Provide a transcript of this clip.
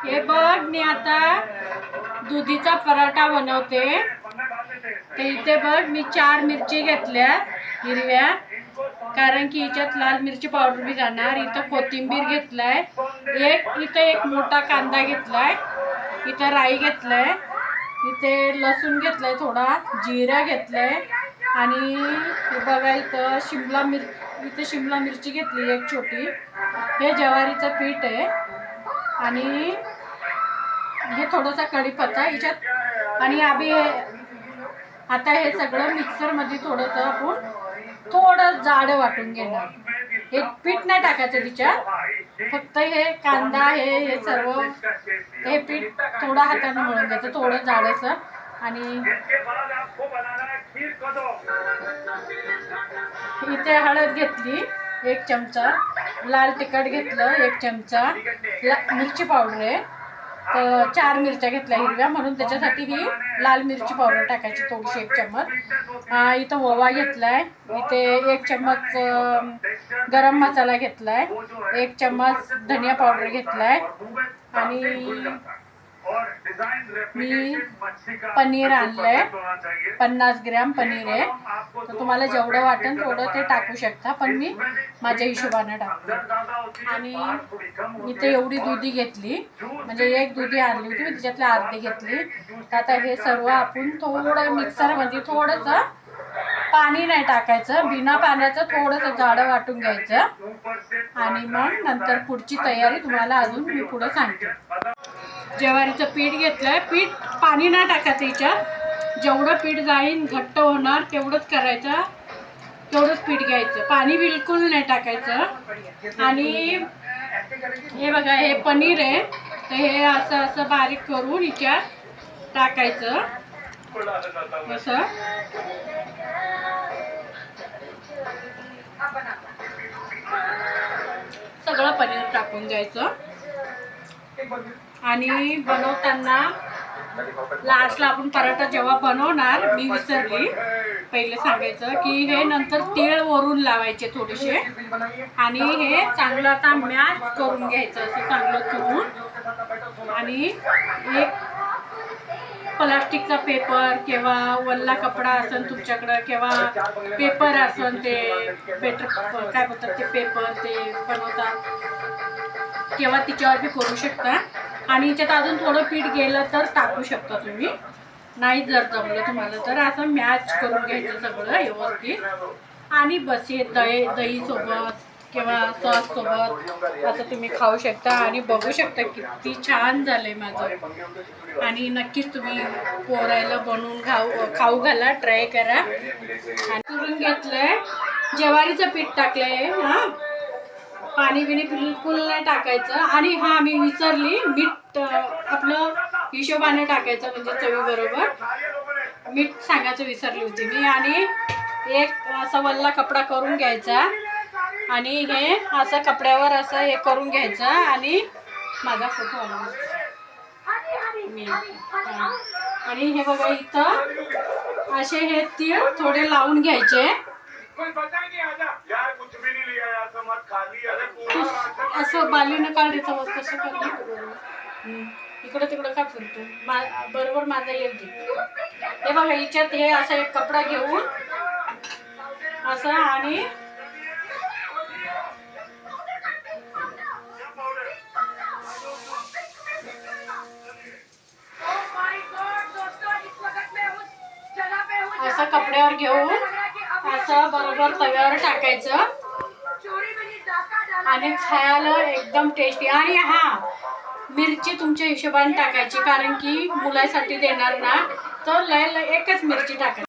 हे बघ, मी आता दुधीचा पराठा बनवते. तर इथे बघ, मी 4 मिरची घेतल्या हिरव्या, कारण की हिच्यात लाल मिरची पावडर बी जाणार. इथं कोथिंबीर घेतलाय, इथं एक मोठा कांदा घेतलाय, इथं राई घेतलाय, इथे लसूण घेतलाय, थोडा जिरा घेतलाय, आणि हे बघा इथं शिमला मिरची घेतली एक छोटी. हे ज्वारीचं पीठ आहे, आणि हे थोडासा कढीपत्ता हिच्यात, आणि आता हे सगळं मिक्सरमध्ये थोडं जाड वाटून घेणार. हे पीठ नाही टाकायचं तिच्यात, फक्त हे कांदा हे सर्व हे पीठ थोडं हाताने मळून घ्यायचं, थोडं जाडसं. आणि इथे हळद घेतली 1 चमचा, लाल तिखट घेतलं 1 चमचा, मिरची पावडर आहे. तर 4 मिरच्या घेतल्या हिरव्या, म्हणून त्याच्यासाठी ही लाल मिरची पावडर टाकायची थोडीशी 1 चम्मच. इथं ओवा घेतलाय, इथे 1 चम्मच गरम मसाला घेतलाय, 1 चम्मच धनिया पावडर घेतलाय, आणि मी पनीर आणलंय 50 ग्रॅम पनीर आहे. तर तुम्हाला जेवढं वाटेल तेवढं ते टाकू शकता, पण मी माझ्या हिशोबाने टाकते. आणि इथे एवढी दुधी घेतली, म्हणजे 1 दुधी आणली होती मी, त्याच्यातली अर्धी घेतली. तर आता हे सर्व आपण थोडं मिक्सरमध्ये थोडंसं पाणी नाही टाकायचं, बिना पाण्याचं थोडंसं जाडं वाटून घ्यायचं, आणि मग नंतर पुढची तयारी तुम्हाला अजून मी पुढं सांगते. ज्वारीचं पीठ घेतलंय, पीठ पाणी नाही टाकायचं हिच्यात, जेवढं पीठ जाईन घट्ट होणार तेवढंच करायचं, तेवढंच पीठ घ्यायचं, पाणी बिलकुल नाही टाकायचं. आणि हे बघा, हे पनीर आहे, तर हे असं बारीक करून हिच्यात टाकायचं, असं सगळं पनीर टाकून द्यायचं. आणि बनवताना लास्टला आपण पराठा जेव्हा बनवणार, मी विसरली पहिले सांगायचं की हे नंतर तीळ वरून लावायचे थोडेसे, आणि हे चांगलं आता मॅश करून घ्यायचं असं चांगलं करून. आणि एक प्लास्टिकचा पेपर किंवा वल्ला कपडा असेल तुमच्याकडं, किंवा पेपर असेल, ते काय बोलतात ते पेपर ते बनवतात, किंवा तिच्यावर बी करू शकता. आणि याच्यात अजून थोडं पीठ गेलं तर टाकू शकता तुम्ही, नाही जर जमलं तुम्हाला तर. असं मॅच करून घ्यायचं सगळं व्यवस्थित, आणि बस हे दही सोबत किंवा सॉस सोबत असं तुम्ही खाऊ शकता. आणि बघू शकता किती छान झालंय माझं. आणि नक्कीच तुम्ही पोरायला बनवून खाऊ घाला, ट्राय करा. आणि करून घेतलंय, ज्वारीचं पीठ टाकलंय, पाणी बिणी बिलकुल नाही टाकायचं. आणि मी विसरली, मीठ आपलं हिशोबाने टाकायचं, म्हणजे चवीबरोबर मीठ सांगायचं विसरली होती मी. आणि एक असा वल्ला कपडा करून घ्यायचा, आणि हे असं कपड्यावर असं हे करून घ्यायचं, आणि माझा फोटो आला मी. आणि हे बघा, इथं असे हे तीळ थोडे लावून घ्यायचे, असं बालीनं काढायचं. बस कसं करणार, इकडं तिकडं का फिरतो, बरोबर माझा येईल. हे बघा, हिच्यात हे असा एक कपडा घेऊन असं, आणि असं कपड्यावर घेऊन असं बरोबर तव्यावर टाकायचं, आणि खायला एकदम टेस्टी. आणि मिरची तुमच्या हिशोबाने टाकायची, कारण की मुलासाठी देणार ना, तर एकच मिरची टाकायची.